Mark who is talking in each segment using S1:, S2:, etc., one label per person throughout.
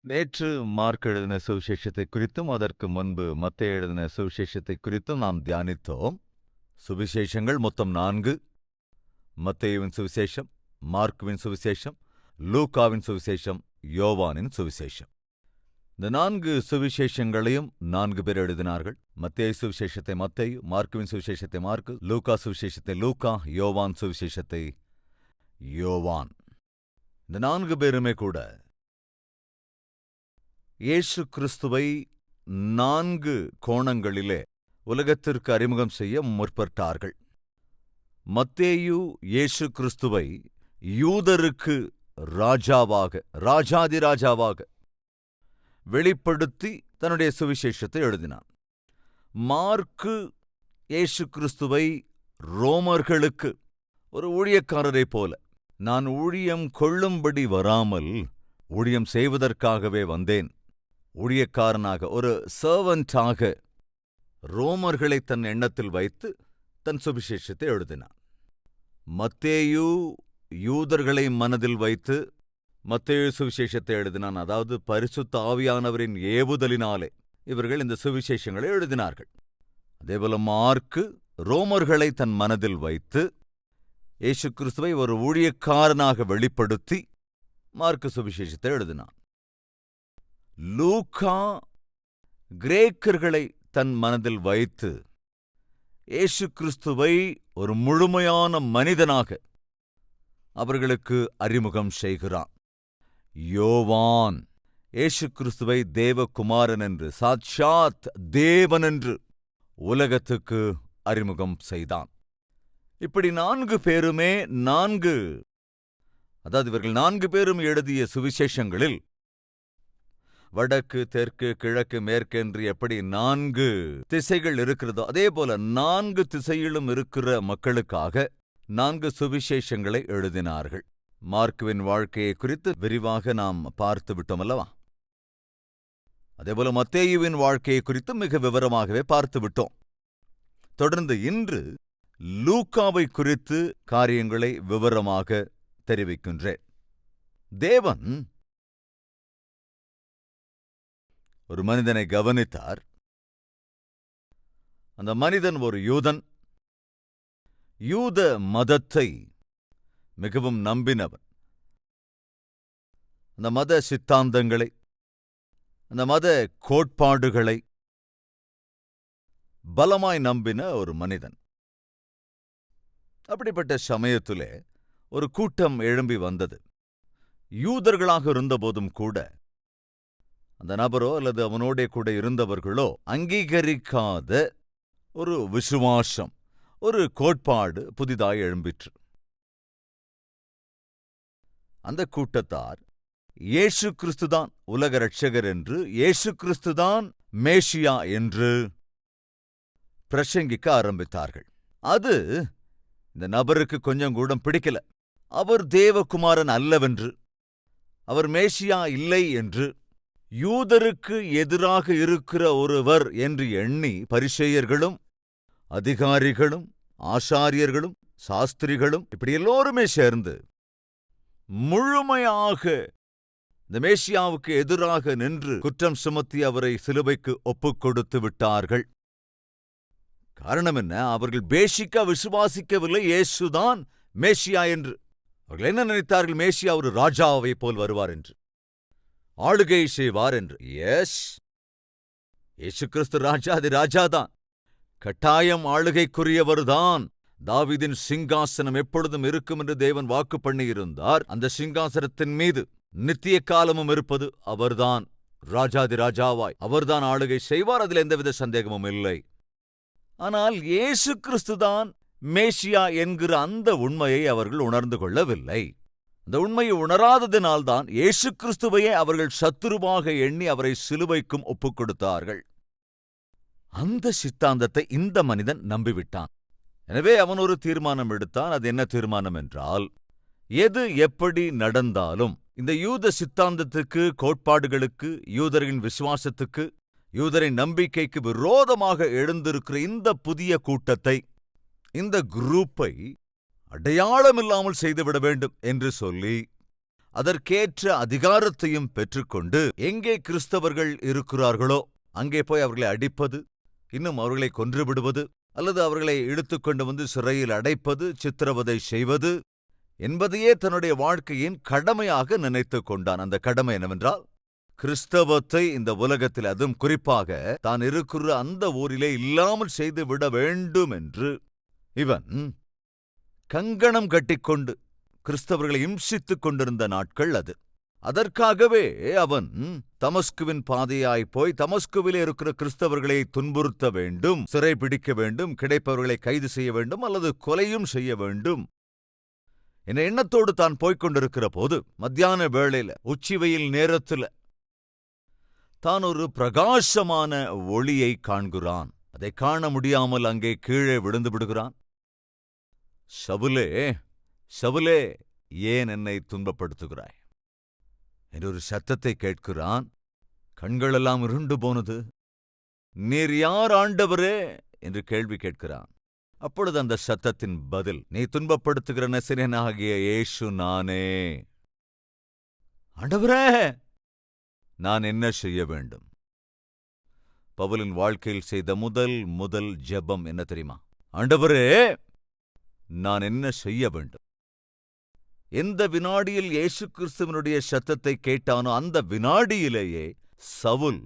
S1: நேற்று மார்க் எழுதின சுவிசேஷத்தை குறித்தும் அதற்கு முன்பு மத்தேயு எழுதின சுவிசேஷத்தை குறித்தும் நாம் தியானித்தோம். சுவிசேஷங்கள் மொத்தம் 4. மத்தேயுவின் சுவிசேஷம், மார்க்குவின் சுவிசேஷம், லூக்காவின் சுவிசேஷம், யோவானின் சுவிசேஷம். இந்த 4 சுவிசேஷங்களையும் 4 பேர் எழுதினார்கள். மத்தேயு சுவிசேஷத்தை மத்தேயு, மார்க்குவின் சுவிசேஷத்தை மார்க்கு, லூக்கா சுவிசேஷத்தை லூக்கா, யோவான் சுவிசேஷத்தை யோவான். இந்த 4 பேருமே கூட இயேசு கிறிஸ்துவை 4 கோணங்களிலே உலகத்திற்கு அறிமுகம் செய்ய முற்பட்டார்கள். மத்தேயு இயேசு கிறிஸ்துவை யூதருக்கு ராஜாவாக, ராஜாதிராஜாவாக வெளிப்படுத்தி தன்னுடைய சுவிசேஷத்தை எழுதினான். மார்க்கு இயேசு கிறிஸ்துவை ரோமர்களுக்கு ஒரு ஊழியக்காரரைப் போல, நான் ஊழியம் கொள்ளும்படி வராமல் ஊழியம் செய்வதற்காகவே வந்தேன், ஊழியக்காரனாக, ஒரு சர்வன்டாக ரோமர்களை தன் எண்ணத்தில் வைத்து தன் சுவிசேஷத்தை எழுதினான். மத்தேயு யூதர்களை மனதில் வைத்து மத்தேயு சுவிசேஷத்தை எழுதினான். அதாவது பரிசுத்த ஆவியானவரின் ஏவுதலினாலே இவர்கள் இந்த சுவிசேஷங்களை எழுதினார்கள். அதேபோல மார்க்கு ரோமர்களை தன் மனதில் வைத்து இயேசு கிறிஸ்துவை ஒரு ஊழியக்காரனாக வெளிப்படுத்தி மார்க்கு சுவிசேஷத்தை எழுதினான். லூக்கா கிரேக்கர்களை தன் மனதில் வைத்து இயேசு கிறிஸ்துவை ஒரு முழுமையான மனிதனாக அவர்களுக்கு அறிமுகம் செய்கிறான். யோவான் இயேசு கிறிஸ்துவை தேவகுமாரன் என்று, சாட்சாத் தேவன் என்று உலகத்துக்கு அறிமுகம் செய்தான். இப்படி 4 பேருமே அதாவது இவர்கள் 4 பேரும் எழுதிய சுவிசேஷங்களில் வடக்கு, தெற்கு, கிழக்கு, மேற்கென்று எப்படி 4 திசைகள் இருக்கிறதோ அதே போல 4 திசையிலும் இருக்கிற மக்களுக்காக 4 சுவிசேஷங்களை எழுதினார்கள். மார்க்குவின் வாழ்க்கையை குறித்து விரிவாக நாம் பார்த்து விட்டோம் அல்லவா? அதேபோல மத்தேயுவின் வாழ்க்கையை குறித்து மிக விவரமாகவே பார்த்து விட்டோம். தொடர்ந்து இன்று லூக்காவை குறித்து காரியங்களை விவரமாக தெரிவிக்கின்றேன். தேவன் ஒரு மனிதனை கவனித்தார். அந்த மனிதன் ஒரு யூதன், யூத மதத்தை மிகவும் நம்பினவன். அந்த மத சித்தாந்தங்களை, அந்த மத கோட்பாடுகளை பலமாய் நம்பின ஒரு மனிதன். அப்படிப்பட்ட சமயத்திலே ஒரு கூட்டம் எழும்பி வந்தது. யூதர்களாக இருந்தபோதும் கூட அந்த நபரோ அல்லது அவனோடே கூட இருந்தவர்களோ அங்கீகரிக்காத ஒரு விசுவாசம், ஒரு கோட்பாடு புதிதாய் எழும்பிற்று. அந்த கூட்டத்தார் இயேசு கிறிஸ்துதான் உலக இரட்சகர் என்று, இயேசு கிறிஸ்துதான் மேசியா என்று பிரசங்கிக்க ஆரம்பித்தார்கள். அது இந்த நபருக்கு கொஞ்சம் கூட பிடிக்கல. அவர் தேவகுமாரன் அல்லவென்று, அவர் மேசியா இல்லை என்று, யூதருக்கு எதிராக இருக்கிற ஒருவர் என்று எண்ணி பரிசேயர்களும் அதிகாரிகளும் ஆசாரியர்களும் சாஸ்திரிகளும் இப்படி எல்லோருமே சேர்ந்து முழுமையாக இந்த மேசியாவுக்கு எதிராக நின்று குற்றம் சுமத்தி அவரை சிலுவைக்கு ஒப்புக் கொடுத்து விட்டார்கள். காரணம் என்ன? அவர்கள் பேசிக்கா விசுவாசிக்கவில்லை இயேசுதான் மேசியா என்று. அவர்கள் என்ன நினைத்தார்கள்? மேசியா ஒரு ராஜாவை போல் வருவார் என்று, ஆளுகை செய்வார் என்று. எஸ், இயேசு கிறிஸ்து ராஜாதி ராஜாதான், கட்டாயம் ஆளுகைக்குரியவர்தான். தாவீதின் சிங்காசனம் எப்பொழுதும் இருக்கும் என்று தேவன் வாக்கு பண்ணியிருந்தார். அந்த சிங்காசனத்தின் மீது நித்திய காலமும் இருப்பது அவர்தான். ராஜாதி ராஜாவாய் அவர்தான் ஆளுகை செய்வார், அதில் எந்தவித சந்தேகமும் இல்லை. ஆனால் இயேசு கிறிஸ்துதான் மேசியா என்கிற அந்த உண்மையை அவர்கள் உணர்ந்து கொள்ளவில்லை. அந்த உண்மையை உணராததினால்தான் இயேசு கிறிஸ்துவையே அவர்கள் சத்துருவாக எண்ணி அவரை சிலுவைக்கும் ஒப்புக் கொடுத்தார்கள். அந்த சித்தாந்தத்தை இந்த மனிதன் நம்பிவிட்டான். எனவே அவன் ஒரு தீர்மானம் எடுத்தான். அது என்ன தீர்மானம் என்றால், எது எப்படி நடந்தாலும் இந்த யூத சித்தாந்தத்துக்கு, கோட்பாடுகளுக்கு, யூதரின் விசுவாசத்துக்கு, யூதரின் நம்பிக்கைக்கு விரோதமாக எழுந்திருக்கிற இந்த புதிய கூட்டத்தை, இந்த குரூப்பை அடையாளமில்லாமல் செய்துவிட வேண்டும் என்று சொல்லி அதற்கேற்ற அதிகாரத்தையும் பெற்றுக்கொண்டு எங்கே கிறிஸ்தவர்கள் இருக்கிறார்களோ அங்கே போய் அவர்களை அடிப்பது, இன்னும் அவர்களை கொன்றுவிடுவது, அல்லது அவர்களை இழுத்துக்கொண்டு வந்து சிறையில் அடைப்பது, சித்திரவதை செய்வது என்பதையே தன்னுடைய வாழ்க்கையின் கடமையாக நினைத்துக் கொண்டான். அந்த கடமை என்னவென்றால், கிறிஸ்தவத்தை இந்த உலகத்தில், அதுவும் குறிப்பாக தான் இருக்கிற அந்த ஊரிலே இல்லாமல் செய்து விட வேண்டும் என்று இவன் கங்கணம் கட்டிக்கொண்டு கிறிஸ்தவர்களை இம்சித்துக் கொண்டிருந்த நாட்கள் அது. அதற்காகவே அவன் தமஸ்குவின் பாதையாய் போய் தமஸ்குவிலே இருக்கிற கிறிஸ்தவர்களை துன்புறுத்த வேண்டும், சிறை பிடிக்க வேண்டும், கிடைப்பவர்களை கைது செய்ய வேண்டும், அல்லது கொலையும் செய்ய வேண்டும் என்ற எண்ணத்தோடு தான் போய்கொண்டிருக்கிற போது, மத்தியான வேளையில, உச்சி வெயில் நேரத்துல தான் ஒரு பிரகாசமான ஒளியை காண்கிறான். அதை காண முடியாமல் அங்கே கீழே விழுந்து விடுகிறான். சவுலே, சவுலே, ஏன் என்னை துன்பப்படுத்துகிறாய் என்றொரு சத்தத்தை கேட்கிறான். கண்களெல்லாம் இருண்டு போனது. நீர் யார் ஆண்டவரே என்று கேள்வி கேட்கிறான். அப்பொழுது அந்த சத்தத்தின் பதில், நீ துன்பப்படுத்துகிற நசரேயனாகிய இயேசு நானே. ஆண்டவரே, நான் என்ன செய்ய வேண்டும்? பவுலின் வாழ்க்கையில் செய்த முதல் ஜெபம் என்ன தெரியுமா? ஆண்டவரே, நான் என்ன செய்ய வேண்டும்? எந்த வினாடியில் இயேசு கிறிஸ்துவனுடைய சத்தத்தை கேட்டானோ அந்த வினாடியிலேயே சவுல்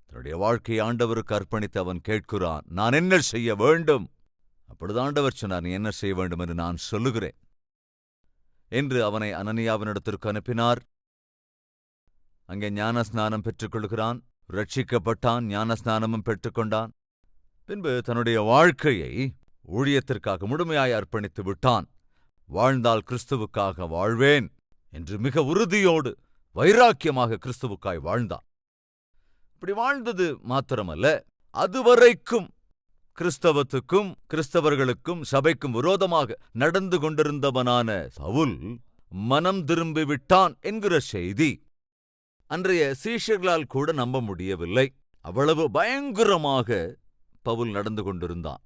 S1: தன்னுடைய வாழ்க்கையை ஆண்டவருக்கு அர்ப்பணித்து அவன் கேட்கிறான், நான் என்ன செய்ய வேண்டும்? அப்பொழுது ஆண்டவர் சொன்னார், நீ என்ன செய்ய வேண்டும் என்று நான் சொல்லுகிறேன் என்று அவனை அனனியாவினிடத்திற்கு அனுப்பினார். அங்கே ஞானஸ்நானம் பெற்றுக்கொள்கிறான், ரட்சிக்கப்பட்டான், ஞானஸ்நானமும் பெற்றுக்கொண்டான். பின்பு தன்னுடைய வாழ்க்கையை ஊழியத்திற்காக முழுமையாய் அர்ப்பணித்து விட்டான். வாழ்ந்தால் கிறிஸ்துவுக்காக வாழ்வேன் என்று மிக உறுதியோடு வைராக்கியமாக கிறிஸ்துவுக்காய் வாழ்ந்தான். இப்படி வாழ்ந்தது மாத்திரமல்ல, அதுவரைக்கும் கிறிஸ்தவத்துக்கும் கிறிஸ்தவர்களுக்கும் சபைக்கும் விரோதமாக நடந்து கொண்டிருந்தவனான சவுல் மனம் திரும்பிவிட்டான் என்கிற செய்தி அன்றைய சீஷர்களால் கூட நம்ப முடியவில்லை. அவ்வளவு பயங்கரமாக பவுல் நடந்து கொண்டிருந்தான்.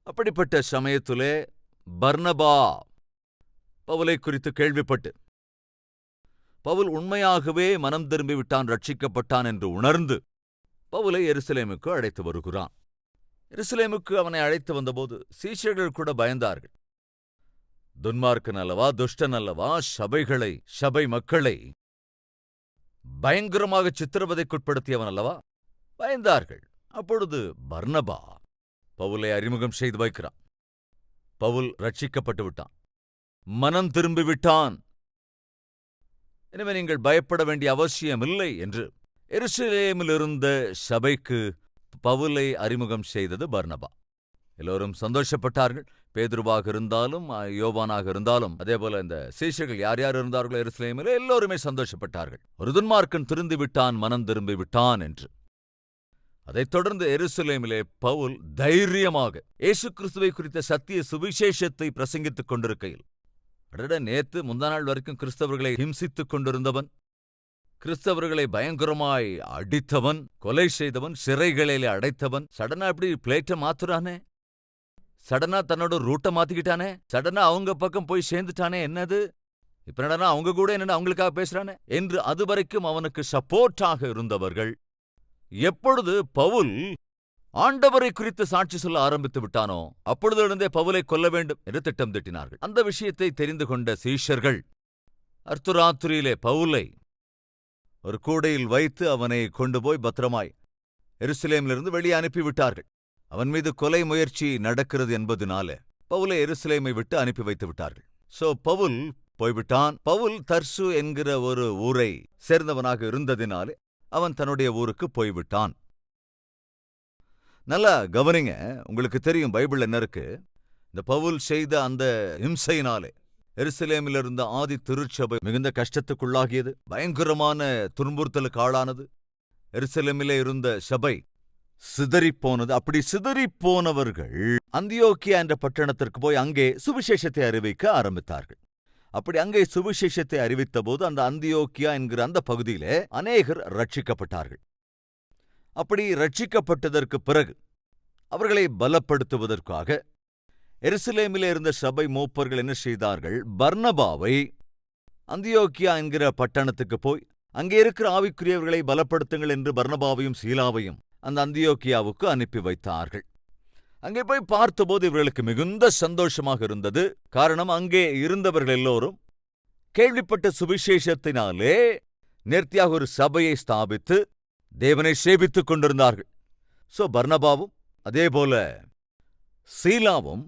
S1: அப்படிப்பட்ட சமயத்திலே பர்னபா பவுலை குறித்து கேள்விப்பட்டு, பவுல் உண்மையாகவே மனம் திரும்பிவிட்டான், ரட்சிக்கப்பட்டான் என்று உணர்ந்து பவுலை எருசலேமுக்கு அழைத்து வருகிறான். எருசலேமுக்கு அவனை அழைத்து வந்தபோது சீஷர்கள் கூட பயந்தார்கள். துன்மார்க்கன் அல்லவா, துஷ்டன் அல்லவா, சபை மக்களை பயங்கரமாக சித்திரவதைக்குட்படுத்தியவன் அல்லவா, பயந்தார்கள். அப்பொழுது பர்னபா பவுலை அறிமுகம் செய்து வைக்கிறான். பவுல் ரட்சிக்கப்பட்டு விட்டான், மனம் திரும்பிவிட்டான், எனவே நீங்கள் பயப்பட வேண்டிய அவசியமில்லை என்று எருசலேமிலிருந்த சபைக்கு பவுலை அறிமுகம் செய்தது பர்னபா. எல்லோரும் சந்தோஷப்பட்டார்கள். பேதுருவாக இருந்தாலும் யோவானாக இருந்தாலும், அதேபோல இந்த சீஷர்கள் யார் யார் இருந்தார்களோ எருசலேமில் எல்லோருமே சந்தோஷப்பட்டார்கள். ஒரு துன்மார்க்கன் திருந்திவிட்டான், மனம் திரும்பிவிட்டான் என்று. அதைத் தொடர்ந்து எருசலேமிலே பவுல் தைரியமாக இயேசு கிறிஸ்துவை குறித்த சத்திய சுவிசேஷத்தை பிரசங்கித்துக் கொண்டிருக்கையில், நேத்து முந்தா நாள் வரைக்கும் கிறிஸ்தவர்களை ஹிம்சித்துக் கொண்டிருந்தவன், கிறிஸ்தவர்களை பயங்கரமாய் அடித்தவன், கொலை செய்தவன், சிறைகளிலே அடைத்தவன், சடனா இப்படி பிளேட்டை மாத்துறானே, சடனா தன்னோட ரூட்டை மாத்திக்கிட்டானே, சடனா அவங்க பக்கம் போய் சேர்ந்துட்டானே, என்னது இப்ப என்னடா அவங்க கூட என்னன்னு அவங்களுக்காக பேசுறானே என்று அதுவரைக்கும் அவனுக்கு சப்போர்ட்டாக இருந்தவர்கள் எப்பொழுது பவுல் ஆண்டவரை குறித்து சாட்சி சொல்ல ஆரம்பித்து விட்டானோ அப்பொழுதிலிருந்தே பவுலை கொல்ல வேண்டும் என்று திட்டம் திட்டினார்கள். அந்த விஷயத்தை தெரிந்து கொண்ட சீஷர்கள் அர்த்தராத்திரியிலே பவுலை ஒரு கூடையில் வைத்து அவனை கொண்டு போய் பத்திரமாய் எருசலேமிலிருந்து வெளியே அனுப்பிவிட்டார்கள். அவன் மீது கொலை முயற்சி நடக்கிறது என்பதனால பவுலை எருசலேமை விட்டு அனுப்பி வைத்து விட்டார்கள். பவுல் போய்விட்டான். பவுல் தர்சு என்கிற ஒரு ஊரை சேர்ந்தவனாக இருந்ததினாலே அவன் தன்னுடைய ஊருக்கு போய்விட்டான். நல்லா கவனிங்க, உங்களுக்கு தெரியும் பைபிள் என்ன இருக்கு. இந்த பவுல் செய்த அந்த இம்சையினாலே எருசலேமில் இருந்த ஆதி திருச்சபை மிகுந்த கஷ்டத்துக்குள்ளாகியது, பயங்கரமான துன்புறுத்தலுக்கு ஆளானது. எருசலேமிலே இருந்த சபை சிதறிப்போனது. அப்படி சிதறிப்போனவர்கள் அந்தியோக்கியா என்ற பட்டணத்திற்கு போய் அங்கே சுவிசேஷத்தை அறிவிக்க ஆரம்பித்தார்கள். அப்படி அங்கே சுவிசேஷத்தை அறிவித்த போது அந்த அந்தியோக்கியா என்கிற அந்த பகுதியிலே அநேகர் ரட்சிக்கப்பட்டார்கள். அப்படி ரட்சிக்கப்பட்டதற்கு பிறகு அவர்களை பலப்படுத்துவதற்காக எருசலேமிலே இருந்த சபை மூப்பர்கள் என்ன செய்தார்கள்? பர்னபாவை அந்தியோக்கியா என்கிற பட்டணத்துக்கு போய் அங்கே இருக்கிற ஆவிக்குரியவர்களை பலப்படுத்துங்கள் என்று பர்னபாவையும் சீலாவையும் அந்த அந்தியோக்கியாவுக்கு அனுப்பி வைத்தார்கள். அங்கே போய் பார்த்தபோது இவர்களுக்கு மிகுந்த சந்தோஷமாக இருந்தது. காரணம், அங்கே இருந்தவர்கள் எல்லோரும் கேள்விப்பட்ட சுவிசேஷத்தினாலே நேர்த்தியாக ஒரு சபையை ஸ்தாபித்து தேவனை சேவித்துக் கொண்டிருந்தார்கள். பர்னபாவும் அதேபோல சீலாவும்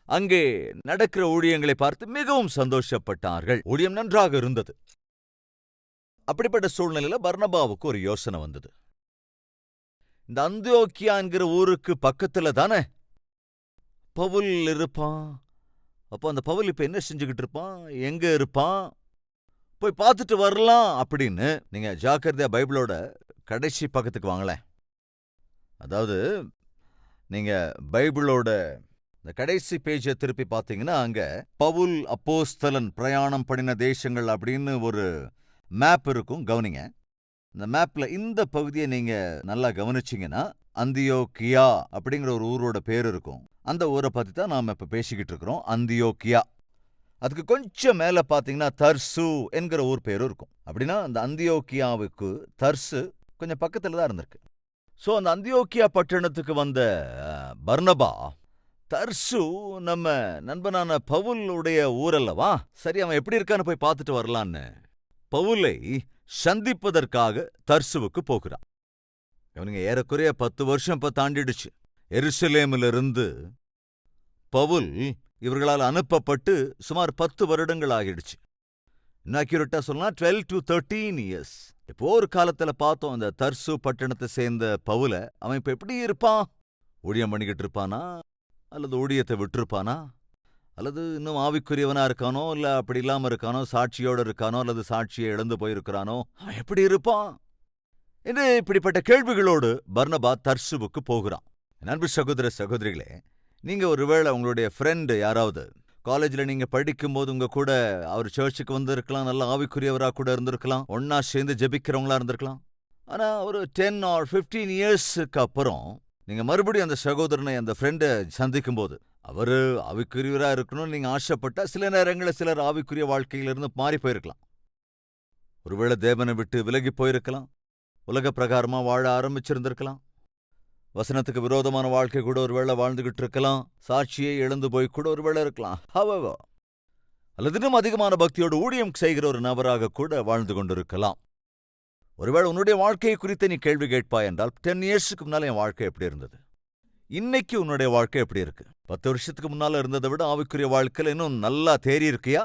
S1: அங்கே நடக்கிற ஊழியங்களை பார்த்து மிகவும் சந்தோஷப்பட்டார்கள். ஊழியம் நன்றாக இருந்தது. அப்படிப்பட்ட சூழ்நிலையில பர்னபாவுக்கு ஒரு யோசனை வந்தது. இந்த அந்தியோக்கியா என்கிற ஊருக்கு பக்கத்துல தானே பவுல் இருப்பான். அப்போ அந்த பவுல் இப்ப என்ன செஞ்சுக்கிட்டு இருப்பான், எங்க இருப்பான், போய் பார்த்துட்டு வரலாம் அப்படின்னு நீங்க ஜாக்கிரதையா பைபிளோட கடைசி பக்கத்துக்கு வாங்களேன். அதாவது நீங்க பைபிளோட இந்த கடைசி பேஜை திருப்பி பார்த்தீங்கன்னா அங்க பவுல் அப்போஸ்தலன் பிரயாணம் பண்ணின தேசங்கள் அப்படின்னு ஒரு மேப் இருக்கும். கவனிங்க, இந்த மேப்ல இந்த பகுதியை நீங்க நல்லா கவனிச்சிங்கன்னா அந்தியோக்கியா அப்படிங்கிற ஒரு ஊரோட பேர் இருக்கும். அந்த ஊரை பத்தி தான் நாம இப்ப பேசிக்கிட்டு இருக்கிறோம், அந்தியோக்கியா. அதுக்கு கொஞ்சம் மேல பாத்தீங்கன்னா தர்சு என்கிற ஊர் பேரும் இருக்கும். அப்படின்னா அந்த அந்தியோக்கியாவுக்கு தர்சு கொஞ்சம் பக்கத்துல தான் இருந்திருக்கு. அந்த அந்தியோக்கியா பட்டணத்துக்கு வந்த பர்னபா, தர்சு நம்ம நண்பனான பவுலுடைய ஊரல்லவா, சரி அவன் எப்படி இருக்கான்னு போய் பார்த்துட்டு வரலான்னு பவுலை சந்திப்பதற்காக தர்சுவுக்கு போகிறான். இவனுங்க ஏறக்குறைய 10 வருஷம் இப்ப தாண்டிடுச்சு. எருசலேமிலிருந்து பவுல் இவர்களால் அனுப்பப்பட்டு சுமார் 10 வருடங்கள் ஆகிடுச்சு. இன்னும் அக்யூரேட்டா சொல்லலாம் 12 to 13 years. இப்போ ஒரு காலத்துல பார்த்தோம் இந்த தர்சு பட்டணத்தை சேர்ந்த பவுல. அவன் இப்ப எப்படி இருப்பான்? ஊழியம் பண்ணிக்கிட்டு இருப்பானா, அல்லது ஊழியத்தை விட்டுருப்பானா, அல்லது இன்னும் ஆவிக்குரியவனா இருக்கானோ, இல்ல அப்படி இல்லாம இருக்கானோ, சாட்சியோடு இருக்கானோ, அல்லது சாட்சியை இழந்து போயிருக்கிறானோ, அவன் எப்படி இருப்பான் என்று இப்படிப்பட்ட கேள்விகளோடு பர்னபா தர்சுவுக்கு போகிறான். அன்பு சகோதர சகோதரிகளே, நீங்க ஒருவேளை உங்களுடைய ஃப்ரெண்டு யாராவது காலேஜ்ல நீங்க படிக்கும்போது உங்க கூட அவர் சர்ச்சுக்கு வந்திருக்கலாம், நல்ல ஆவிக்குரியவரா கூட இருந்திருக்கலாம், ஒன்னா சேர்ந்து ஜெபிக்கிறவங்களா இருந்திருக்கலாம். ஆனா ஒரு 10 or 15 இயர்ஸுக்கு அப்புறம் நீங்க மறுபடியும் அந்த சகோதரனை, அந்த ஃப்ரெண்டை சந்திக்கும் போது அவரு ஆவிக்குரியவரா இருக்கணும்னு நீங்க ஆசைப்பட்டா சில நேரங்களில் சிலர் ஆவிக்குரிய வாழ்க்கையிலிருந்து மாறி போயிருக்கலாம். ஒருவேளை தேவனை விட்டு விலகி போயிருக்கலாம், உலக பிரகாரமா வாழ ஆரம்பிச்சிருந்திருக்கலாம், வசனத்துக்கு விரோதமான வாழ்க்கை கூட ஒருவேளை வாழ்ந்துகிட்டு இருக்கலாம், சாட்சியை இழந்து போய் கூட ஒருவேளை இருக்கலாம். அல்லது இன்னும் அதிகமான பக்தியோடு ஊழியம் செய்கிற ஒரு நபராக கூட வாழ்ந்து கொண்டிருக்கலாம். ஒருவேளை உன்னுடைய வாழ்க்கையை குறித்து நீ கேள்வி கேட்பாய் என்றால், 10 இயர்ஸுக்கு முன்னால என் வாழ்க்கை எப்படி இருந்தது, இன்னைக்கு உன்னுடைய வாழ்க்கை எப்படி இருக்கு? 10 வருஷத்துக்கு முன்னால இருந்ததை விட ஆவிக்குரிய வாழ்க்கையில இன்னும் நல்லா தேறி இருக்கியா?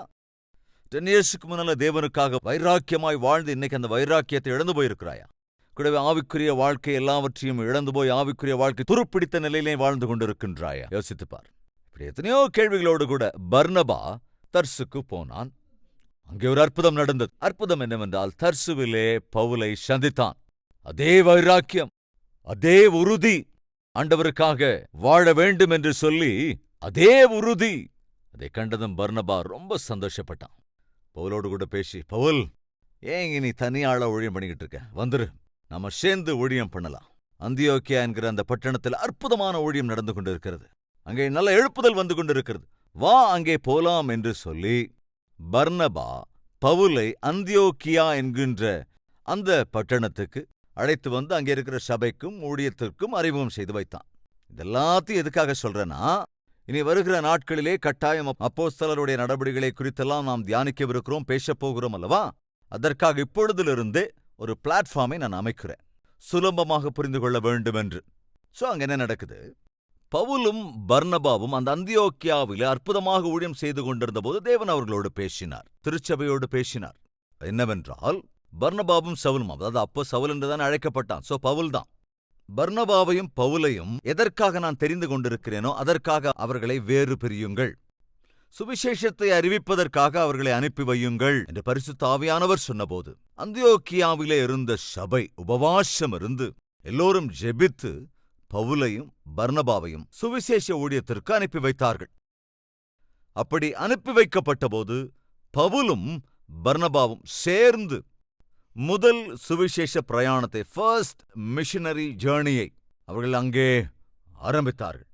S1: 10 இயர்ஸுக்கு முன்னால தேவனுக்காக வைராக்கியமாய் வாழ்ந்து இன்னைக்கு அந்த வைராக்கியத்தை இழந்து போயிருக்கிறாயா? கூடவே ஆவிக்குரிய வாழ்க்கை எல்லாவற்றையும் இழந்து போய் ஆவிக்குரிய வாழ்க்கை துருப்பிடித்த நிலையிலே வாழ்ந்து கொண்டிருக்கின்றாயா? யோசித்துப்பார். இப்படி எத்தனையோ கேள்விகளோடு கூட பர்னபா தர்சுக்கு போனான். அங்கே ஒரு அற்புதம் நடந்தது. அற்புதம் என்னவென்றால், தர்சுவிலே பவுலை சந்தித்தான். அதே வைராக்கியம், அதே உறுதி, ஆண்டவருக்காக வாழ வேண்டும் என்று சொல்லி அதே உறுதி. அதை கண்டதும் பர்னபா ரொம்ப சந்தோஷப்பட்டான். பவுலோடு கூட பேசி, பவுல், ஏன் நீ தனியாள ஊழியம் பண்ணிக்கிட்டு இருக்க, வந்துரு, நாம சேர்ந்து ஊழியம் பண்ணலாம். அந்தியோக்கியா என்கிற அந்த பட்டணத்தில் அற்புதமான ஊழியம் நடந்து கொண்டிருக்கிறது, அங்கே நல்ல எழுப்புதல் வந்து கொண்டிருக்கிறது, வா அங்கே போலாம் என்று சொல்லி பர்னபா பவுலை அந்தியோக்கியா என்கின்ற அந்த பட்டணத்துக்கு அழைத்து வந்து அங்கே இருக்கிற சபைக்கும் ஊழியத்திற்கும் அறிமுகம் செய்து வைத்தான். இதெல்லாத்தையும் எதுக்காக சொல்றேன்னா, இனி வருகிற நாட்களிலே கட்டாயம் அப்போஸ்தலருடைய நடவடிக்கைகளை குறித்தெல்லாம் நாம் தியானிக்கவிருக்கிறோம், பேசப்போகிறோம் அல்லவா? அதற்காக இப்பொழுதிலிருந்தே ஒரு பிளாட்ஃபார்மை நான் அமைக்கிறேன், சுலபமாக புரிந்து கொள்ள வேண்டும் என்று. அங்க என்ன நடக்குது? பவுலும் பர்னபாவும் அந்த அந்தியோக்கியாவிலே அற்புதமாக ஊழியம் செய்து கொண்டிருந்த போது தேவன் அவர்களோடு பேசினார், திருச்சபையோடு பேசினார். என்னவென்றால், பர்னபாவும் சவுலும், அதாவது அப்போ சவுல் என்றுதான் அழைக்கப்பட்டான், பவுல் தான். பர்னபாவையும் பவுலையும் எதற்காக நான் தெரிந்து கொண்டிருக்கிறேனோ அதற்காக அவர்களை வேறு பிரியுங்கள், சுவிசேஷத்தை அறிவிப்பதற்காக அவர்களை அனுப்பி வையுங்கள் என்று பரிசுத்த ஆவியானவர் சொன்னபோது, அந்தியோக்கியாவிலே இருந்த சபை உபவாசம் இருந்து எல்லோரும் ஜெபித்து பவுலையும் பர்னபாவையும் சுவிசேஷ ஊழியத்திற்கு அனுப்பி வைத்தார்கள். அப்படி அனுப்பி வைக்கப்பட்ட போது பவுலும் பர்னபாவும் சேர்ந்து முதல் சுவிசேஷ பிரயாணத்தை, ஃபர்ஸ்ட் மிஷனரி ஜேர்னியை அவர்கள் அங்கே ஆரம்பித்தார்கள்.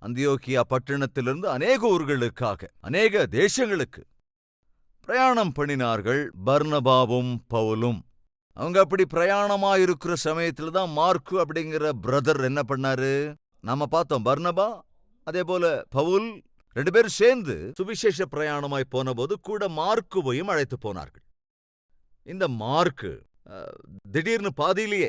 S1: அந்தியோக்கியா பட்டணத்திலிருந்து அநேக ஊர்களுக்காக, அநேக தேசங்களுக்கு பிரயாணம் பண்ணினார்கள் பர்னபாவும் பவுலும். அவங்க அப்படி பிரயாணமாயிருக்கிற சமயத்துல தான் மார்க்கு அப்படிங்கிற பிரதர் என்ன பண்ணாரு? நாம பார்த்தோம், பர்னபா அதே போல பவுல் 2 பேரும் சேர்ந்து சுவிசேஷ பிரயாணமாய் போன போது கூட மார்க்குவையும் அழைத்து போனார்கள். இந்த மார்க்கு திடீர்னு பாதியிலேயே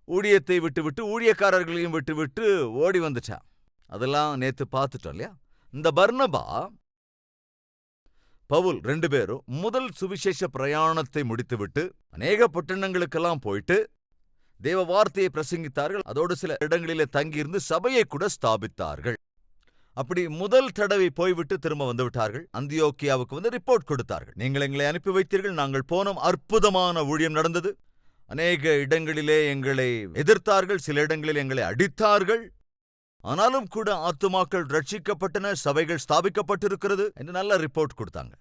S1: ஊழியத்தை விட்டு ஊழியக்காரர்களையும் விட்டு ஓடி வந்துச்சான். அதெல்லாம் நேத்து பார்த்துட்டோம் இல்லையா? இந்த பர்னபா பவுல் 2 பேரும் முதல் சுவிசேஷ பிரயாணத்தை முடித்துவிட்டு அநேக பட்டணங்களுக்கெல்லாம் போயிட்டு தேவ வார்த்தையை பிரசங்கித்தார்கள். அதோடு சில இடங்களிலே தங்கியிருந்து சபையை கூட ஸ்தாபித்தார்கள். அப்படி முதல் தடவை போய்விட்டு திரும்ப வந்து விட்டார்கள். அந்தியோக்கியாவுக்கு வந்து ரிப்போர்ட் கொடுத்தார்கள். நீங்கள் எங்களை அனுப்பி வைத்தீர்கள், நாங்கள் போனோம், அற்புதமான ஊழியம் நடந்தது, அநேக இடங்களிலே எங்களை எதிர்த்தார்கள், சில இடங்களில் எங்களை அடித்தார்கள், ஆனாலும் கூட ஆத்துமாக்கள் ரட்சிக்கப்பட்டன, சபைகள் ஸ்தாபிக்கப்பட்டிருக்கிறது என்று நல்ல ரிப்போர்ட் கொடுத்தாங்க.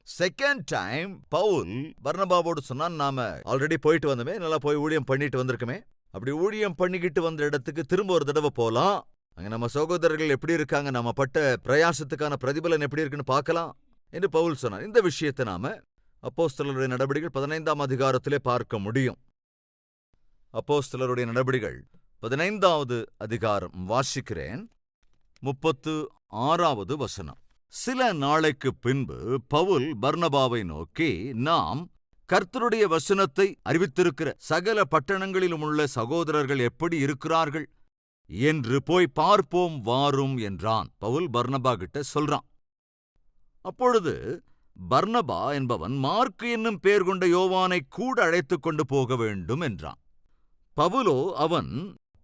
S1: செகண்ட் டைம் பவுல் பர்னபாவோடு சொன்னான், நாம ஆல்ரெடி போயிட்டு வந்தோமே, நல்லா போய் ஊழியம் பண்ணிட்டு வந்திருக்கமே, அப்படி ஊழியம் பண்ணிக்கிட்டு வந்த இடத்துக்கு திரும்ப ஒரு தடவை போலாம், அங்க நம்ம சகோதரர்கள் எப்படி இருக்காங்க, நம்ம பட்ட பிரயாசத்துக்கான பிரதிபலன் எப்படி இருக்குன்னு பார்க்கலாம் என்று பவுல் சொன்னார். இந்த விஷயத்தை நாம அப்போஸ்தலருடைய நடபடிகள் 15ஆம் அதிகாரத்திலே பார்க்க முடியும். அப்போஸ்தலருடைய நடபடிகள் 15வது அதிகாரம் வாசிக்கிறேன். 36வது வசனம். சில நாளைக்கு பின்பு பவுல் பர்னபாவை நோக்கி, நாம் கர்த்தருடைய வசனத்தை அறிவித்திருக்கிற சகல பட்டணங்களிலும் உள்ள சகோதரர்கள் எப்படி இருக்கிறார்கள் என்று போய் பார்ப்போம் வாரும் என்றான். பவுல் பர்னபா கிட்ட சொல்றான். அப்பொழுது பர்னபா என்பவன் மார்க்கு என்னும் பேர் கொண்ட யோவானை கூட அழைத்துக் கொண்டு போக வேண்டும் என்றான். பவுலோ, அவன்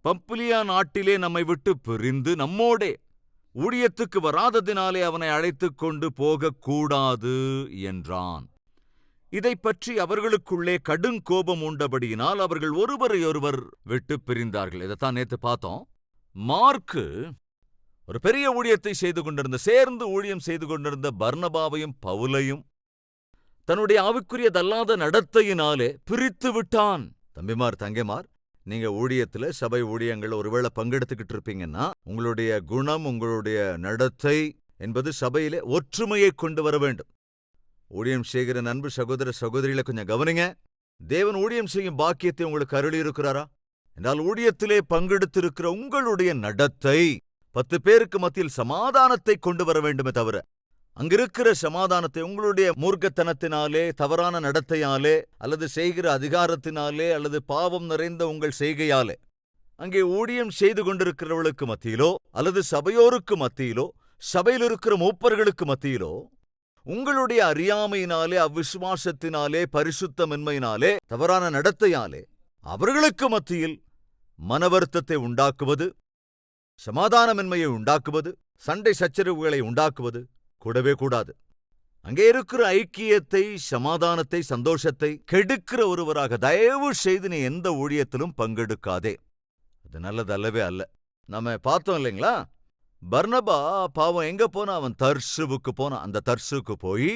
S1: பம்பிலியா நாட்டிலே நம்மை விட்டு பிரிந்து நம்மோடே ஊழியத்துக்கு வராததினாலே அவனை அழைத்துக் கொண்டு போகக்கூடாது என்றான். இதை பற்றி அவர்களுக்குள்ளே கடுங்கோபம் உண்டபடியினால் அவர்கள் ஒருவரையொருவர் விட்டு பிரிந்தார்கள். இதைத்தான் நேத்து பார்த்தோம். மார்க்கு ஒரு பெரிய ஊழியத்தை செய்து கொண்டிருந்த, சேர்ந்து ஊழியம் செய்து கொண்டிருந்த பர்னபாவையும் பவுலையும் தன்னுடைய ஆவிக்குரியதல்லாத நடத்தையினாலே பிரித்து விட்டான். தம்பிமார், தங்கைமார், நீங்க ஊழியத்துல, சபை ஊழியங்கள் ஒருவேளை பங்கெடுத்துக்கிட்டு இருப்பீங்கன்னா, உங்களுடைய குணம், உங்களுடைய நடத்தை என்பது சபையிலே ஒற்றுமையை கொண்டு வர வேண்டும். ஊழியம் செய்கிற நண்பு சகோதர சகோதரிகளை கொஞ்சம் கவனிங்க. தேவன் ஊழியம் செய்யும் பாக்கியத்தை உங்களுக்கு அருளி இருக்கிறாரா என்றால், ஊழியத்திலே பங்கெடுத்திருக்கிற உங்களுடைய நடத்தை 10 பேருக்கு மத்தியில் சமாதானத்தை கொண்டு வர வேண்டுமே தவிர, அங்கிருக்கிற சமாதானத்தை உங்களுடைய மூர்க்கத்தனத்தினாலே, தவறான நடத்தையாலே, அல்லது செய்கிற அதிகாரத்தினாலே, அல்லது பாவம் நிறைந்த உங்கள் செய்கையாலே அங்கே ஊழியம் செய்து கொண்டிருக்கிறவர்களுக்கு மத்தியிலோ, அல்லது சபையோருக்கு மத்தியிலோ, சபையில் இருக்கிற மூப்பர்களுக்கு மத்தியிலோ, உங்களுடைய அறியாமையினாலே, அவ்விசுவாசத்தினாலே, பரிசுத்தமின்மையினாலே, தவறான நடத்தையாலே அவர்களுக்கு மத்தியில் மனவருத்தத்தை உண்டாக்குவது, சமாதானமின்மையை உண்டாக்குவது, சண்டை சச்சரவுகளை உண்டாக்குவது கூடவே கூடாது. அங்கே இருக்கிற ஐக்கியத்தை, சமாதானத்தை, சந்தோஷத்தை கெடுக்கிற ஒருவராக தயவு செய்து நீ எந்த ஊழியத்திலும் பங்கெடுக்காதே. அது நல்லது அல்லவே அல்ல. நம்ம பார்த்தோம் இல்லைங்களா? பர்னபா பாவம் எங்க போனா? அவன் தர்சுவுக்கு போனான். அந்த தர்சுக்கு போய்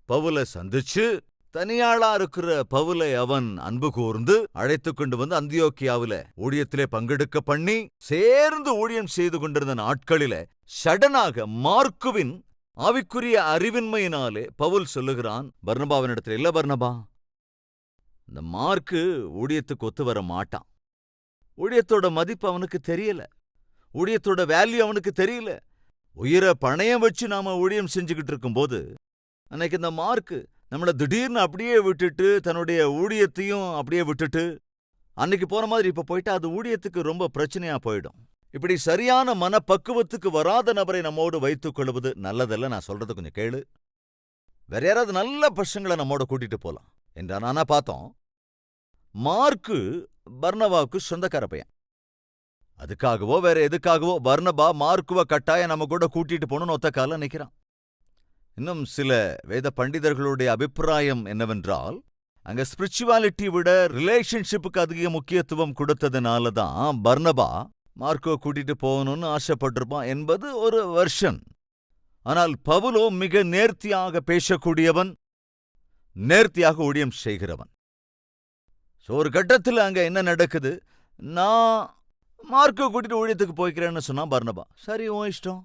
S1: பவுலை சந்திச்சு, தனியாளா இருக்கிற பவுலை அவன் அன்பு கூர்ந்து அழைத்து கொண்டு வந்து அந்தியோக்கியாவில ஊழியத்திலே பங்கெடுக்க பண்ணி, சேர்ந்து ஊழியம் செய்து கொண்டிருந்த நாட்களில சடனாக மார்க்குவின் ஆவிக்குரிய அறிவின்மையினாலே பவுல் சொல்லுகிறான் பர்னபாவினிடத்தில், இல்ல பர்னபா, இந்த மார்க்கு ஊழியத்துக்கு ஒத்து வர மாட்டான். ஊழியத்தோட மதிப்பு அவனுக்கு தெரியல, ஊழியத்தோட வேல்யூ அவனுக்கு தெரியல. உயிரை பணயம் வச்சு நாம ஊழியம் செஞ்சுக்கிட்டு இருக்கும்போது அன்னைக்கு இந்த மார்க்கு நம்மளை திடீர்னு அப்படியே விட்டுட்டு, தன்னுடைய ஊழியத்தையும் அப்படியே விட்டுட்டு அன்னைக்கு போன மாதிரி இப்ப போயிட்டா அது ஊழியத்துக்கு ரொம்ப பிரச்சனையா போயிடும். இப்படி சரியான மனப்பக்குவத்துக்கு வராத நபரை நம்மோடு வைத்துக் கொள்வது நல்லதல்ல. நான் சொல்றது கொஞ்சம் கேளு. வேற யாராவது நல்ல பசங்களை நம்மோட கூட்டிட்டு போலாம் என்றான். நானா பார்த்தோம், மார்க்கு பர்னபாவுக்கு சொந்தக்கார பையன். அதுக்காகவோ வேற எதுக்காகவோ பர்னபா மார்க்குவ கட்டாயம் நம்ம கூட கூட்டிட்டு போகணும்னு ஒத்த கால நிக்கிறான். இன்னும் சில வேத பண்டிதர்களுடைய அபிப்பிராயம் என்னவென்றால், அங்க ஸ்பிரிச்சுவாலிட்டி விட ரிலேஷன்ஷிப்புக்கு அதிக முக்கியத்துவம் கொடுத்ததுனாலதான் பர்னபா மார்க்கோ கூட்டிட்டு போகணும்னு ஆசைப்பட்டிருப்பான் என்பது ஒரு வெர்ஷன். ஆனால் பவுலோ மிக நேர்த்தியாக பேசக்கூடியவன், நேர்த்தியாக ஊழியம் செய்கிறவன். ஒரு கட்டத்தில் அங்க என்ன நடக்குது? நான் மார்க்கோ கூட்டிட்டு ஊழியத்துக்கு போய்க்கிறேன்னு சொன்னா பர்னபா, சரி உன் இஷ்டம்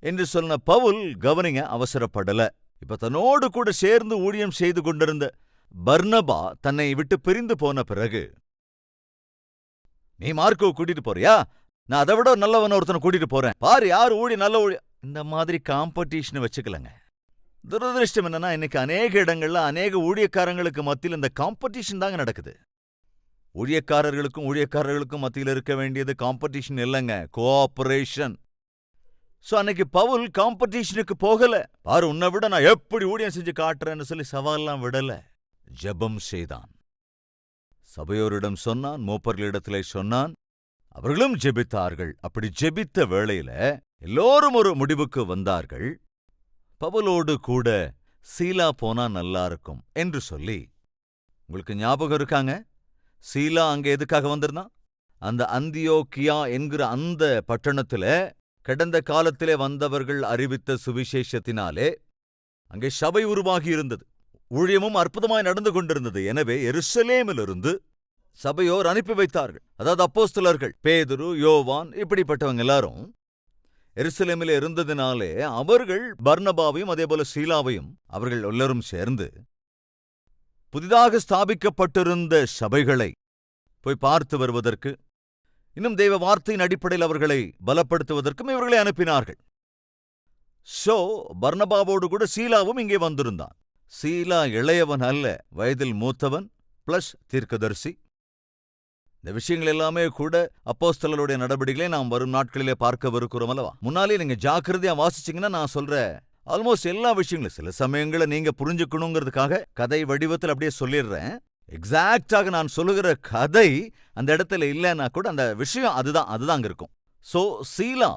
S1: என்று சொன்ன பவுல், கவனிங்க, அவசரப்படல. இப்ப தன்னோடு கூட சேர்ந்து ஊழியம் செய்து கொண்டிருந்த பர்னபா தன்னை விட்டு பிரிந்து போன பிறகு, நீ மார்க்கோவை கூட்டிட்டு போறியா, நான் அதை விட நல்லவன ஒருத்தனை கூட்டிட்டு போறேன், பாரு யார் நல்ல ஊழி, இந்த மாதிரி காம்படிஷன் வச்சுக்கலங்க. துரதிருஷ்டம் என்னன்னா, இன்னைக்கு அநேக இடங்கள்ல அநேக ஊழியக்காரங்களுக்கு மத்தியில் இந்த காம்படிஷன் தாங்க நடக்குது. ஊழியக்காரர்களுக்கும் மத்தியில் இருக்க வேண்டியது காம்படிஷன் இல்லைங்க, கோஆபரேஷன். சோ அன்னைக்கு பவுல் காம்படிஷனுக்கு போகல. பாரு உன்னை விட நான் எப்படி ஊழியம் செஞ்சு காட்டுறேன்னு சொல்லி சவால்லாம் விடல, ஜெபம் செய்தான். சபையோரிடம் சொன்னான், மூப்பர்களிடத்திலே சொன்னான், அவர்களும் ஜெபித்தார்கள். அப்படி ஜெபித்த வேளையில எல்லோரும் ஒரு முடிவுக்கு வந்தார்கள், பவுலோடு கூட சீலா போனா நல்லா இருக்கும் என்று சொல்லி. உங்களுக்கு ஞாபகம் இருக்காங்க, சீலா அங்க எதுக்காக வந்திருந்தான்? அந்த அந்தியோக்கியா என்கிற அந்த பட்டணத்தில கடந்த காலத்திலே வந்தவர்கள் அறிவித்த சுவிசேஷத்தினாலே அங்கே சபை உருவாகி இருந்தது, ஊழியமும் அற்புதமாய் நடந்து கொண்டிருந்தது. எனவே எருசலேமிலிருந்து சபையோர் அனுப்பி வைத்தார்கள். அதாவது அப்போஸ்தலர்கள் பேதுரு, யோவான், இப்படிப்பட்டவங்க எல்லாரும் எருசலேமில் இருந்ததினாலே அவர்கள் பர்னபாவையும் அதேபோல சீலாவையும் அவர்கள் எல்லாரும் சேர்ந்து புதிதாக ஸ்தாபிக்கப்பட்டிருந்த சபைகளை போய் பார்த்து வருவதற்கு, இன்னும் தெய்வ வார்த்தையின் அடிப்படையில் அவர்களை பலப்படுத்துவதற்கும் இவர்களை அனுப்பினார்கள். சோ பர்னபாவோடு கூட சீலாவும் இங்கே வந்திருந்தான். சீலா இளையவன் அல்ல, வயதில் மூத்தவன் பிளஸ் தீர்க்கதரிசி. இந்த விஷயங்கள் எல்லாமே கூட அப்போஸ்தலருடைய நடவடிக்கைகளை நாம் வரும் நாட்களிலே பார்க்கவிருக்கிறோம் அல்லவா. முன்னாலே நீங்க ஜாக்கிரதையா வாசிச்சீங்கன்னா நான் சொல்ற ஆல்மோஸ்ட் எல்லா விஷயங்களும் சில சமயங்களை நீங்க புரிஞ்சுக்கணுங்கிறதுக்காக கதை வடிவத்தில் அப்படியே சொல்லிடுறேன். எக்ஸாக்டாக நான் சொல்லுகிற கதை அந்த இடத்துல இல்லைன்னா கூட அந்த விஷயம் அதுதான் அங்க இருக்கும். சோ சீலா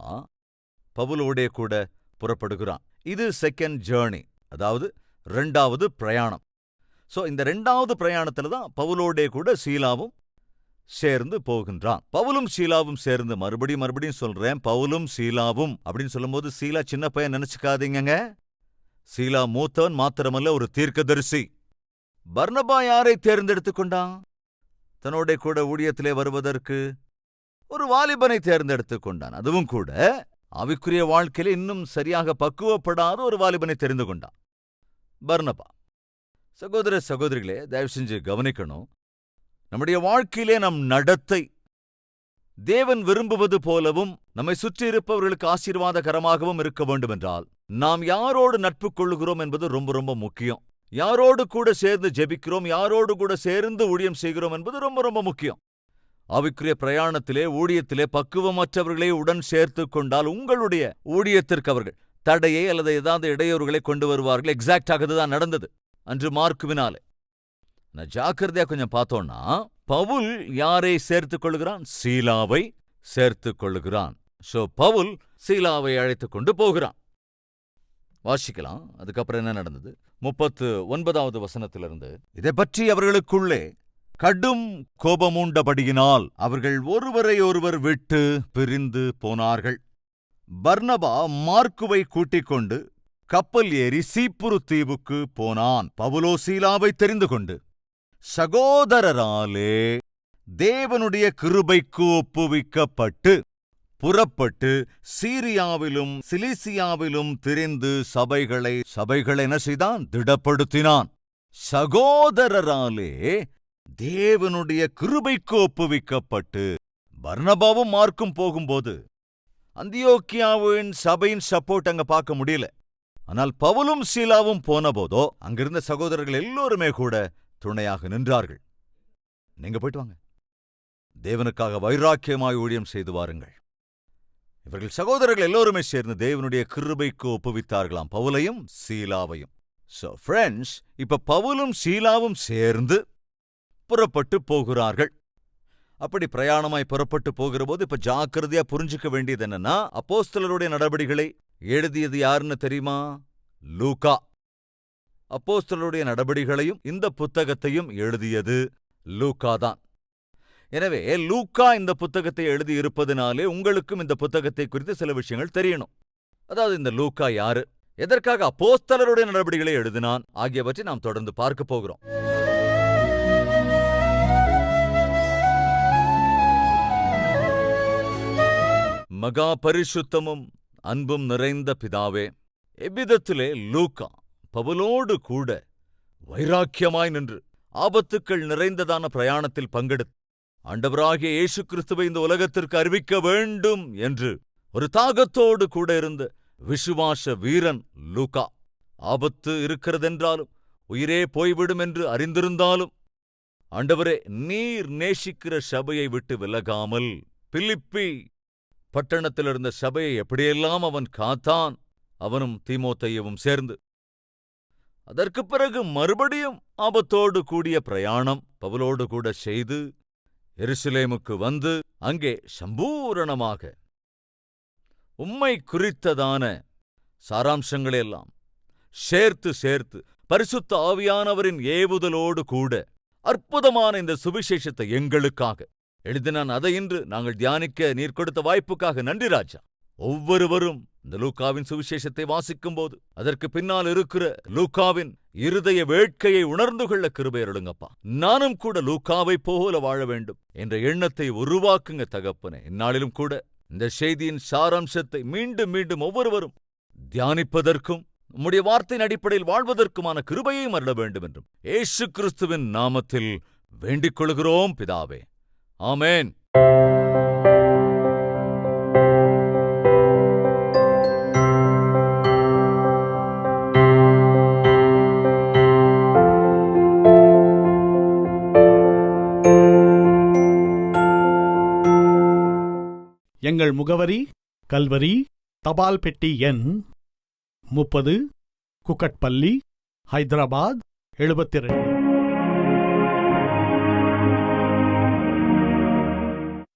S1: பவுலோடே கூட புறப்படுகிறான். இது செகண்ட் ஜேர்னி, அதாவது 2வது பிரயாணம். சோ இந்த 2வது பிரயாணத்துல தான் பவுலோடே கூட சீலாவும் சேர்ந்து போகின்றான். பவுலும் சீலாவும் சேர்ந்து, மறுபடியும் சொல்றேன், பவுலும் சீலாவும் அப்படின்னு சொல்லும்போது சீலா சின்ன பையன் நினைச்சுக்காதீங்க. சீலா மூத்தவன் மாத்திரமல்ல, ஒரு தீர்க்கதரிசி. பர்னபா யாரை தேர்ந்தெடுத்துக் கொண்டான்? தன்னோட கூட ஊழியத்திலே வருவதற்கு ஒரு வாலிபனை தேர்ந்தெடுத்துக் கொண்டான். அதுவும் கூட ஆவிக்குரிய வாழ்க்கையில இன்னும் சரியாக பக்குவப்படாத ஒரு வாலிபனை தெரிந்து கொண்டான், பர்னபா. சகோதர சகோதரிகளே, தயவு செஞ்சு கவனிக்கணும். நம்முடைய வாழ்க்கையிலே நம் நடத்தை தேவன் விரும்புவது போலவும் நம்மை சுற்றி இருப்பவர்களுக்கு ஆசீர்வாதகரமாகவும் இருக்க வேண்டுமென்றால் நாம் யாரோடு நட்பு கொள்ளுகிறோம் என்பது ரொம்ப ரொம்ப முக்கியம். யாரோடு கூட சேர்ந்து ஜெபிக்கிறோம், யாரோடு கூட சேர்ந்து ஊழியம் செய்கிறோம் என்பது ரொம்ப ரொம்ப முக்கியம். ஆவிக்குரிய பிரயாணத்திலே ஊழியத்திலே பக்குவமற்றவர்களை உடன் சேர்த்து கொண்டால் உங்களுடைய ஊழியத்திற்கு அவர்கள் தடையை அல்லது ஏதாவது இடையூறுகளை கொண்டு வருவார்கள். எக்ஸாக்டாக அதுதான் நடந்தது அன்று மார்க்குவினாலே. நான் ஜாக்கிரதையா கொஞ்சம் பார்த்தோம்னா, பவுல் யாரை சேர்த்துக் கொள்ளுகிறான்? சீலாவை சேர்த்துக் கொள்ளுகிறான். சோ பவுல் சீலாவை அழைத்துக் கொண்டு போகிறான். வாசிக்கலாம், அதுக்கப்புறம் என்ன நடந்தது. 39வது வசனத்திலிருந்து, இதை பற்றி அவர்களுக்குள்ளே கடும் கோபமூண்டபடியினால் அவர்கள் ஒருவரை ஒருவர் விட்டு பிரிந்து போனார்கள். பர்னபா மார்க்குவை கூட்டிக் கொண்டு கப்பல் ஏறி சீப்புரு தீவுக்கு போனான். பவுலோ சீலாவை தெரிந்து கொண்டு சகோதரராலே தேவனுடைய கிருபைக்கு ஒப்புவிக்கப்பட்டு புறப்பட்டு சீரியாவிலும் சிலிசியாவிலும் திரிந்து சபைகளை என்ன செய்தான்? திடப்படுத்தினான். சகோதரராலே தேவனுடைய கிருபைக்கு ஒப்புவிக்கப்பட்டு பர்னபாவும் மார்க்கும் போகும்போது அந்தியோக்கியாவின் சபையின் சப்போர்ட் அங்க பார்க்க முடியல. ஆனால் பவுலும் சீலாவும் போனபோதோ அங்கிருந்த சகோதரர்கள் எல்லோருமே கூட துணையாக நின்றார்கள். நீங்க போயிட்டு வாங்க, தேவனுக்காக வைராக்கியமாய் ஊழியம் செய்து வாருங்கள். இவர்கள் சகோதரர்கள் எல்லோருமே சேர்ந்து தேவனுடைய கிருபைக்கு ஒப்புவித்தார்களாம், பவுலையும் சீலாவையும். சோ ஃப்ரெண்ட்ஸ், இப்ப பவுலும் சீலாவும் சேர்ந்து புறப்பட்டு போகிறார்கள். அப்படி பிரயாணமாய் புறப்பட்டு போகிற போது இப்ப ஜாக்கிரதையா புரிஞ்சுக்க வேண்டியது என்னன்னா, அப்போஸ்தலருடைய நடபடிகளை எழுதியது யாருன்னு தெரியுமா? லூக்கா. அப்போஸ்தலருடைய நடபடிகளையும் இந்த புத்தகத்தையும் எழுதியது லூக்கா தான். எனவே லூக்கா இந்த புத்தகத்தை எழுதி இருப்பதனாலே உங்களுக்கும் இந்த புத்தகத்தை குறித்து சில விஷயங்கள் தெரியணும். அதாவது இந்த லூக்கா யாரு, எதற்காக அப்போஸ்தலருடைய நடபடிகளை எழுதினான் ஆகியவற்றை நாம் தொடர்ந்து பார்க்க போகிறோம். மகா பரிசுத்தமும் அன்பும் நிறைந்த பிதாவே, எவ்விதத்திலே லூக்கா பவுலோடு கூட வைராக்கியமாய் நின்று ஆபத்துக்கள் நிறைந்ததான பிரயாணத்தில் பங்கெடுத்து ஆண்டவராகிய இயேசு கிறிஸ்துவை இந்த உலகத்திற்கு அறிவிக்க வேண்டும் என்று ஒரு தாகத்தோடு கூட இருந்த விசுவாச வீரன் லூக்கா. ஆபத்து இருக்கிறதென்றாலும், உயிரே போய்விடும் என்று அறிந்திருந்தாலும், ஆண்டவரே, நீர் நேசிக்கிற சபையை விட்டு விலகாமல் பிலிப்பி பட்டணத்தில் இருந்த சபையை எப்படியெல்லாம் அவன் காத்தான், அவனும் தீமோத்தேயுவும் சேர்ந்து. அதற்குப் பிறகு மறுபடியும் ஆபத்தோடு கூடிய பிரயாணம் பவுலோடு கூட செய்து எருசலேமுக்கு வந்து அங்கே சம்பூரணமாக உம்மை குறித்ததான சாராம்சங்களையெல்லாம் சேர்த்து பரிசுத்த ஆவியானவரின் ஏவுதலோடு கூட அற்புதமான இந்த சுவிசேஷத்தை எங்களுக்காக எழுதினான். அதை இன்று நாங்கள் தியானிக்க நீர் கொடுத்த வாய்ப்புக்காக நன்றி ராஜா. ஒவ்வொருவரும் இந்த லூக்காவின் சுவிசேஷத்தை வாசிக்கும் போது அதற்கு பின்னால் இருக்கிற லூக்காவின் இருதய வேட்கையை உணர்ந்து கொள்ள கிருபை அருளுங்கப்பா. நானும் கூட லூக்காவை போல வாழ வேண்டும் என்ற எண்ணத்தை உருவாக்குங்க தகப்பனே. இந்நாளிலும் கூட இந்த செய்தியின் சாராம்சத்தை மீண்டும் மீண்டும் ஒவ்வொருவரும் தியானிப்பதற்கும் உம்முடைய வார்த்தையின் அடிப்படையில் வாழ்வதற்குமான கிருபையை அருள வேண்டும் என்றும் இயேசு கிறிஸ்துவின் நாமத்தில் வேண்டிக் கொள்கிறோம் பிதாவே. ஆமென்.
S2: எங்கள் முகவரி: கல்வரி, தபால் பெட்டி எண் 30, குக்கட்பள்ளி, ஹைதராபாத் 72.